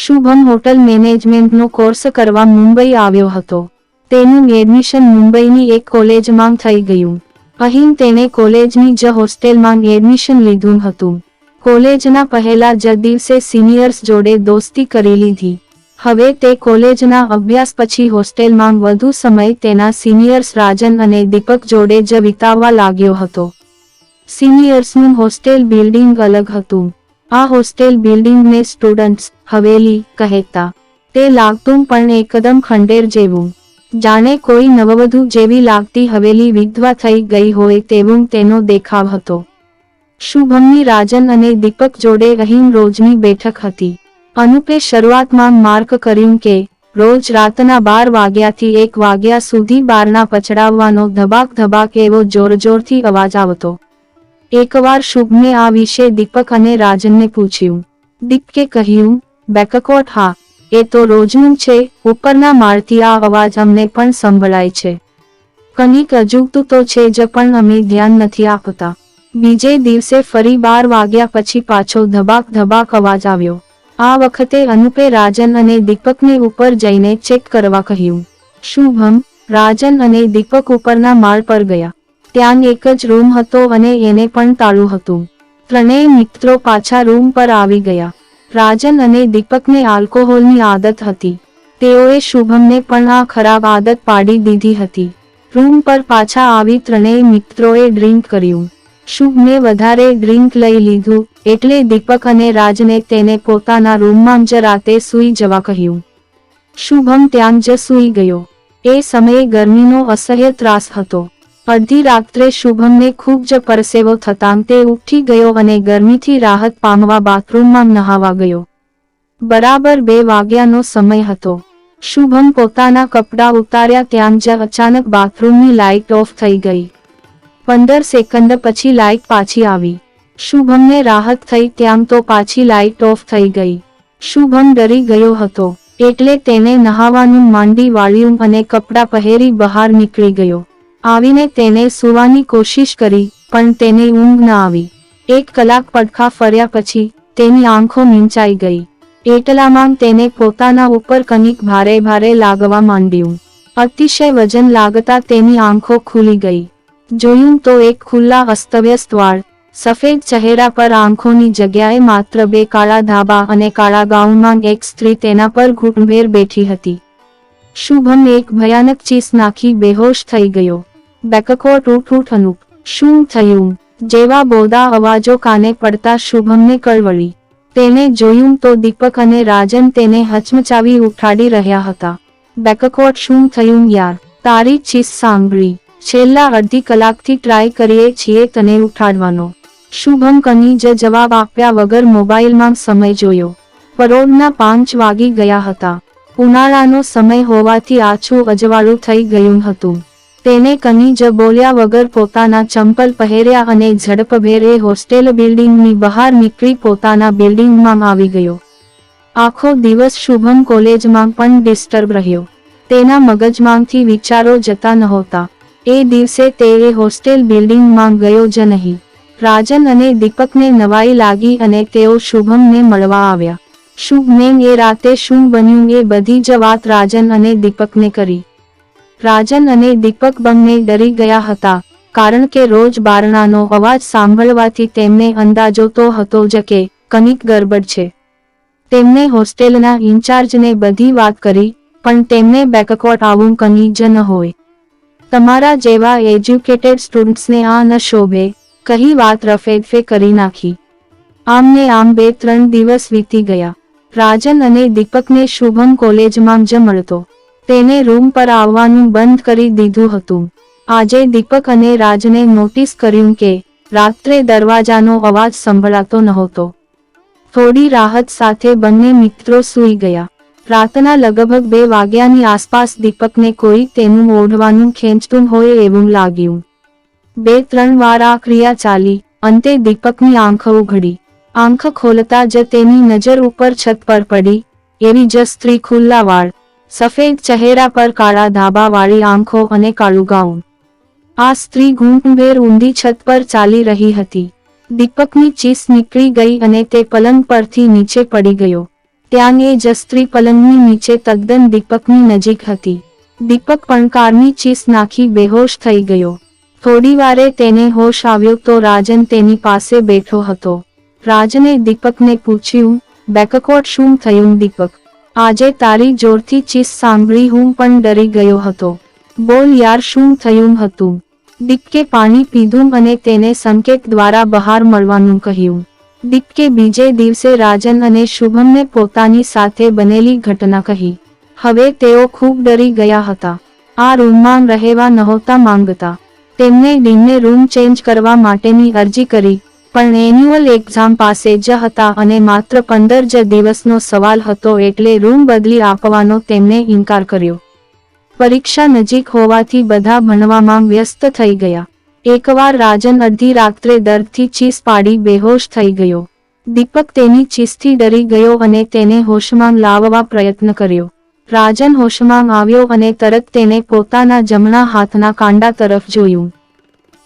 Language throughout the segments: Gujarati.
શુભમ હોટલ મેનેજમેન્ટનો કોર્સ કરવા મુંબઈ આવ્યો હતો. તેનું એડમિશન મુંબઈની એક કોલેજમાં થઈ ગયું. અહીં તેણે કોલેજની જ હોસ્ટેલમાં એડમિશન લીધું હતું. કોલેજના પહેલા જ દિવસે સિનિયર્સ જોડે દોસ્તી કરી લીધી. હવે તે કોલેજના અભ્યાસ પછી હોસ્ટેલમાં વધુ સમય તેના સિનિયર્સ રાજન અને દીપક જોડે જ વિતાવવા લાગ્યો હતો. સિનિયર્સનું હોસ્ટેલ બિલ્ડિંગ અલગ હતું. આ હોસ્ટેલ બિલ્ડિંગને સ્ટુડન્ટ્સ હવેલી કહેતા. તે લાગતું પણ એકદમ ખંડેર જેવું. જાણે કોઈ નવવધુ જેવી લાગતી હવેલી વિધવા થઈ ગઈ હોય તેવું તેનો દેખાવ હતો. શુભમની રાજન અને દીપક જોડે અહીં રોજની બેઠક હતી. અનુપે શરૂઆતમાં માર્ક કર્યું કે રોજ રાતના 12 વાગ્યાથી 1 વાગ્યા સુધી બારણા પછડાવવાનો ધબાક ધબાક એવો જોરજોરથી અવાજ આવતો. એકવાર શુભમે આ વિશે દીપક અને રાજનને પૂછ્યું. દીપકે કહ્યું, બેકકોટ હા, એ તો રોજનું છે. ઉપરના માળથી આ અવાજ અમને પણ સંભળાય છે. કંઈક અજુગતું તો છે જ પણ અમે ધ્યાન નથી આપતા. બીજે દિવસે ફરી 12 વાગ્યા પછી પાછો ધબાક ધબાક અવાજ આવ્યો. આ વખતે અનુપે રાજન અને દીપકને ઉપર જઈને ચેક કરવા કહ્યું. શુભમ, રાજન અને દીપક ઉપરના માળ પર ગયા. ત્યાં એક જ રૂમ હતો અને એને પણ તાળું હતું. ત્રણેય મિત્રો પાછા રૂમ પર આવી ગયા. રાજન અને દીપકને આલ્કોહોલની આદત હતી. તેઓએ શુભમને પણ આ ખરાબ આદત પાડી દીધી હતી. રૂમ પર પાછા આવી ત્રણેય મિત્રોએ ડ્રિંક કર્યું. શુભને વધારે ડ્રિંક લઈ લીધું એટલે દીપક અને રાજને તેને પોતાના રૂમમાં જ રાતે સૂઈ જવા કહ્યું. શુભમ ત્યાં જ સૂઈ ગયો. એ સમયે ગરમીનો અસહ્ય ત્રાસ હતો. અડધી રાત્રે શુભમને ખૂબ જ પરસેવો થતાં તે ઉઠી ગયો અને ગરમીથી રાહત પામવા બાથરૂમમાં નહાવા ગયો. બરાબર 2 વાગ્યાનો સમય હતો. શુભમ પોતાના કપડાં ઉતાર્યા ત્યાં જ અચાનક બાથરૂમની લાઇટ ઓફ થઈ ગઈ. 15 સેકન્ડ પછી લાઇટ પાછી આવી. શુભમને રાહત થઈ ત્યાં તો પાછી લાઇટ ઓફ થઈ ગઈ. શુભમ ડરી ગયો હતો એટલે તેને નહાવાનું માંડી વાળ્યું અને કપડાં પહેરી બહાર નીકળી ગયો. આવીને તેને સૂવાની કોશિશ કરી પણ તેને ઊંઘ ન આવી. 1 કલાક પડખા ફર્યા પછી તેની આંખો મીંચાઈ ગઈ. એટલામાં તેને પોતાના ઉપર કંઈક ભારે ભારે લાગવા માંડ્યું. અતિશય વજન લાગતા તેની આંખો ખુલી ગઈ. જોયું તો એક ખુલ્લા અસ્તવ્યસ્ત વાળ, સફેદ ચહેરા પર આંખોની જગ્યાએ માત્ર 2 કાળા ધાબા અને કાળા ગાઉનમાં એક સ્ત્રી તેના પર ઘૂંટણભેર બેઠી હતી. શુભમ એક ભયાનક ચીસ નાખી બેહોશ થઈ ગયો. બેકકોટ ઉઠ અનુપ, શું થયું? જેવા બોધા અવાજો કાને પડતા શુભમને કળવળી. તેને જોયું તો દીપક અને રાજન તેને હચમચાવી ઉઠાડી રહ્યા હતા. બેકકોટ શું થયું યાર? તારી ચીસ સાંભળી. છેલ્લા અડધી કલાકથી ટ્રાય કરીએ છીએ તને ઉઠાડવાનો. શુભમ કંઈ જ જવાબ આપ્યા વગર મોબાઈલમાં સમય જોયો. પરોઢના 5 વાગી ગયા હતા. ઉનાળાનો સમય હોવાથી આછું અજવાળું થઈ ગયું હતું. તેને કંઈ જ બોલ્યા વગર પોતાના ચંપલ પહેર્યા અને ઝડપભેર એ હોસ્ટેલ બિલ્ડિંગની બહાર નીકળી પોતાના બિલ્ડિંગમાં આવી ગયો. આખો દિવસ શુભમ કોલેજમાં પણ ડિસ્ટર્બ રહ્યો. તેના મગજમાંથી વિચારો જતા નહોતા. એ દિવસે તે એ હોસ્ટેલ બિલ્ડિંગમાં ગયો જ નહીં. રાજન અને દીપકને નવાઈ લાગી અને તેઓ શુભમને મળવા આવ્યા. શુભને એ રાતે શું બન્યું એ બધી જ વાત રાજન અને દીપકને કરી. રાજન અને દીપક બંને ડરી ગયા હતા કારણ કે રોજ બારણાનો અવાજ સાંભળવાથી તેમને અંદાજો તો હતો જ કે કંઈક ગરબડ છે. તેમને હોસ્ટેલના ઇન્ચાર્જને બધી વાત કરી પણ તેમને બેકકોટ આવું કંઈ જ ન હોય. તમારા જેવા એજ્યુકેટેડ સ્ટુડન્ટ્સને આ ન શોભે, કહી વાત રફેદફે કરી નાખી. આમને આમ 2-3 દિવસ વીતી ગયા. રાજન અને દીપકને શુભમ કોલેજમાં જ મળતો. તેને રૂમ પર આવવાનું બંધ કરી દીધું હતું. આજે દીપક અને રાજને નોટિસ કર્યું કે રાત્રે દરવાજાનો અવાજ સંભળાતો નહોતો. થોડી રાહત સાથે બંને મિત્રો સૂઈ ગયા. રાતના લગભગ 2 વાગ્યાની આસપાસ દીપકને કોઈ તેનું ઓઢવાનું ખેંચતું હોય એવું લાગ્યું. 2-3 વાર આ ક્રિયા ચાલી, અંતે દીપકની આંખ ઉઘડી. આંખ ખોલતા જ તેની નજર ઉપર છત પર પડી. એવી જ સ્ત્રી, ખુલ્લા વાળ, સફેદ ચહેરા પર કાળા ધાબાવાળી આંખો અને કાળું ગાઉન. આ સ્ત્રી ઘૂંટણભેર ઊંધી છત પર ચાલી રહી હતી. દીપકની ચીસ નીકળી ગઈ અને તે પલંગ પરથી નીચે પડી ગયો. ત્યાં એ જ સ્ત્રી પલંગની નીચે તદ્દન દીપકની નજીક હતી. દીપક પણકારની ચીસ નાખી બેહોશ થઈ ગયો. થોડીવારે તેને હોશ આવ્યો તો રાજન તેની પાસે બેઠો હતો. રાજને દીપકને પૂછ્યું, બેકકોટ શું થયું દીપક? આજે તારી જોરથી ચીસ સાંભળી હું પણ ડરી ગયો હતો. બોલ યાર શું થયું હતું? દીપકે પાણી પીધું અને તેને સંકેત દ્વારા બહાર મળવાનું કહ્યું. દીપકે બીજે દિવસે રાજન અને શુભમને પોતાની સાથે બનેલી ઘટના કહી. હવે તેઓ ખૂબ ડરી ગયા હતા. આ રૂમમાં રહેવા નહોતા માંગતા. તેમને ડીનને રૂમ ચેન્જ કરવા માટેની અરજી કરી, પણ એન્યુઅલ એક્ઝામ પાસે જ હતા અને માત્ર 15 જ દિવસનો સવાલ હતો એટલે રૂમ બદલી આપવાનો તેમને ઇનકાર કર્યો. પરીક્ષા નજીક હોવાથી બધા ભણવામાં વ્યસ્ત થઈ ગયા. એકવાર રાજન અડધી રાત્રે દર્દથી ચીસ પાડી બેહોશ થઈ ગયો. દીપક તેની ચીસથી ડરી ગયો અને તેને હોશમાં લાવવા પ્રયત્ન કર્યો. રાજન હોશમાં આવ્યો અને તરત તેને પોતાના જમણા હાથના કાંડા તરફ જોયું.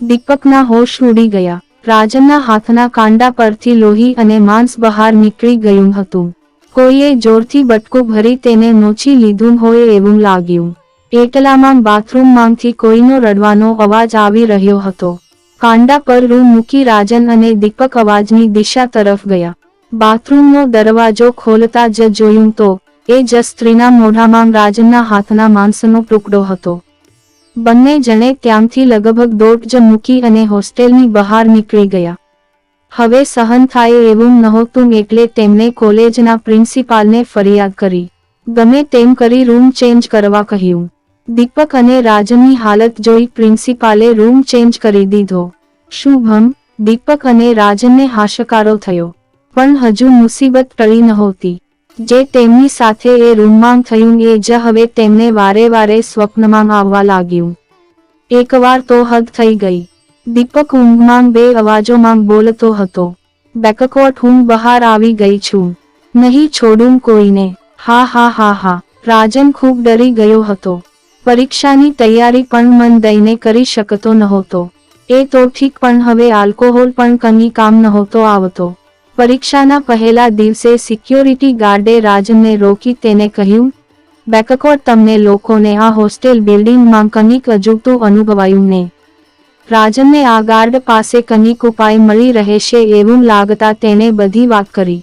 દીપકના હોશ ઉડી ગયા. રાજનના હાથના કાંડા પરથી લોહી અને માંસ બહાર નીકળી ગયું હતું. કોઈએ જોરથી બટકું ભરી તેને નોચી લીધું હોય એવું લાગ્યું. એટલામાં બાથરૂમમાંથી કોઈનો રડવાનો અવાજ આવી રહ્યો હતો. કાંડા પર રૂ મૂકી રાજન અને દીપક અવાજની દિશા તરફ ગયા. બાથરૂમનો દરવાજો ખોલતા જ જોયું તો એ જ સ્ત્રીના મોઢામાં રાજનના હાથના માંસનો ટુકડો હતો. બંને જણે ત્યાંથી લગભગ દોટ જ મૂકી અને હોસ્ટેલની બહાર નીકળી ગયા. હવે સહન થાય એવું નહોતું એટલે તેમણે કોલેજના પ્રિન્સિપાલને ફરિયાદ કરી. ગમે તેમ કરી રૂમ ચેન્જ કરવા કહ્યું. દીપક અને રાજનની હાલત જોઈ પ્રિન્સિપાલે રૂમ ચેન્જ કરી દીધો. શુભમ, દીપક અને રાજનને હાશકારો થયો. પણ હજુ મુસીબત ટળી નહોતી. જે તેમની સાથે એ રૂમમાં થયું એ જ હવે તેમને વારે વારે સ્વપ્નમાં આવવા લાગ્યું. એકવાર તો હદ થઈ ગઈ. દીપક ઊંઘમાં બે અવાજોમાં બોલતો હતો. બેકકોટ હું બહાર આવી ગઈ છું. નહીં છોડું કોઈને. હા હા હા હા. રાજન ખૂબ ડરી ગયો હતો. પરીક્ષાની તૈયારી પણ મન દઈને કરી શકતો નહોતો. એ તો ઠીક પણ હવે આલ્કોહોલ પણ કંઈ કામ નહોતો આવતો. પરીક્ષાના પહેલા દિવસે સિક્યોરિટી ગાર્ડે રાજનને રોકી તેને કહ્યું, બેકકોટ તમને લોકોને આ હોસ્ટેલ બિલ્ડિંગમાં કંઈક અજુગતું અનુભવાયું ને? રાજનને આ ગાર્ડ પાસે કંઈક ઉપાય મળી રહેશે એવું લાગતા તેને બધી વાત કરી.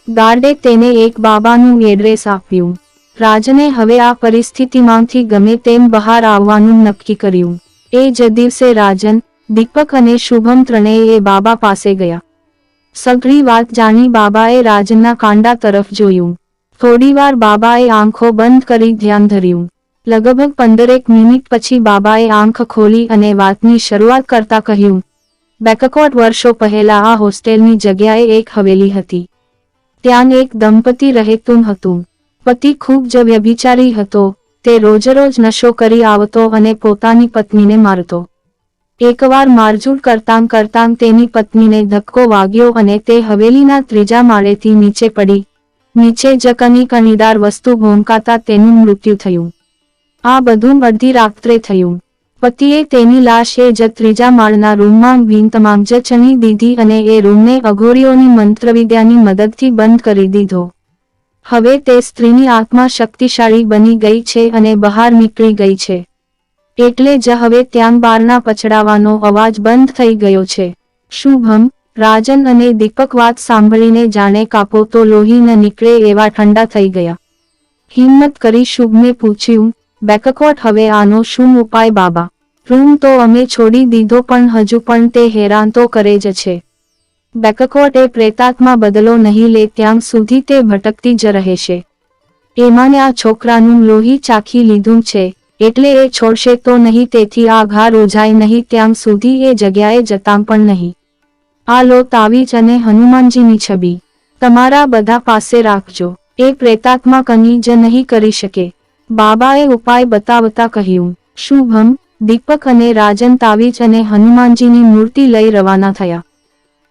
ગાર્ડે તેને એક બાબાનું એડ્રેસ આપ્યું. રાજને હવે આ પરિસ્થિતિમાંથી ગમે તેમ બહાર આવવાનું નક્કી કર્યું. એ જ દિવસે રાજન, દીપક અને શુભમ ત્રણેય એ બાબા પાસે ગયા. સઘળી વાત જાણી બાબાએ રાજનના કાંડા તરફ જોયું. થોડીવાર બાબાએ આંખો બંધ કરી ધ્યાન ધર્યું. લગભગ 15 મિનિટ પછી બાબાએ આંખ ખોલી અને વાતની શરૂઆત કરતા કહ્યું, બેકકોટ વર્ષો પહેલા આ હોસ્ટેલની જગ્યાએ એક હવેલી હતી. ત્યાં એક દંપતી રહેતું હતું. પતિ ખૂબ જ વ્યભિચારી હતો. તે રોજરોજ નશો કરી આવતો અને પોતાની પત્નીને મારતો. એકવાર મારઝૂડ કરતાં તેની પત્નીને ધક્કો વાગ્યો અને તે હવેલીના 3જા માળેથી નીચે પડી. નીચે જ કણીદાર વસ્તુ ભોંકાતા તેનું મૃત્યુ થયું. આ બધું અડધી રાત્રે થયું. પતિએ તેની લાશ એ જ 3જા માળના રૂમમાં ભીંતમાં જ ચણી દીધી અને એ રૂમને અઘોરીઓની મંત્રવિદ્યાની મદદથી બંધ કરી દીધો. હવે તે સ્ત્રીની આત્મા શક્તિશાળી બની ગઈ છે અને બહાર નીકળી ગઈ છે. એટલે જ હવે ત્યાં બારના પછડાવાનો અવાજ બંધ થઈ ગયો છે. શુભમ, રાજન અને દીપક વાત સાંભળીને જાણે કાપો તો લોહી ન નીકળે એવા ઠંડા થઈ ગયા. હિંમત કરી શુભમે પૂછ્યું, બેકકોટ હવે આનો શું ઉપાય બાબા? રૂમ તો અમે છોડી દીધો પણ હજુ પણ તે હેરાન તો કરે જ છે. બેકકોટ એ પ્રેતાત્મા બદલો નહીં લે ત્યાં સુધી તે ભટકતી જ રહેશે. એમાંને આ છોકરાનું લોહી ચાખી લીધું છે. એટલે એ છોડશે તો નહીં તેથી આ ઘા રોજાય નહીં ત્યાં સુધી એ જગ્યાએ જતાં પણ નહીં. આ લો તાવીજ અને હનુમાનજીની છબી. તમારા બધા પાસે રાખજો. એ પ્રેતાત્મા કંઈ જ નહીં કરી શકે. બાબાએ ઉપાય બતાવતા કહ્યું. શુભમ, દીપક અને રાજન તાવીજ અને હનુમાનજીની મૂર્તિ લઈ રવાના થયા.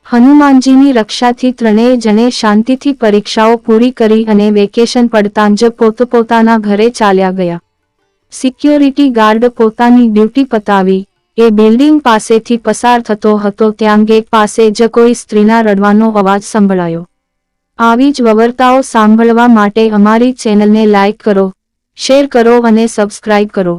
હનુમાનજીની રક્ષાથી ત્રણેય જણે શાંતિથી પરીક્ષાઓ પૂરી કરી અને વેકેશન પડતાં જ પોતપોતાના ઘરે ચાલ્યા ગયા. સિક્યોરિટી ગાર્ડ પોતાની ડ્યુટી પતાવી એ બિલ્ડિંગ પાસેથી પસાર થતો હતો ત્યાં ગેટ પાસે જ કોઈ સ્ત્રીના રડવાનો અવાજ સંભળાયો. આવી જ વાર્તાઓ સાંભળવા માટે અમારી ચેનલને લાઇક કરો, શેર કરો અને સબસ્ક્રાઇબ કરો.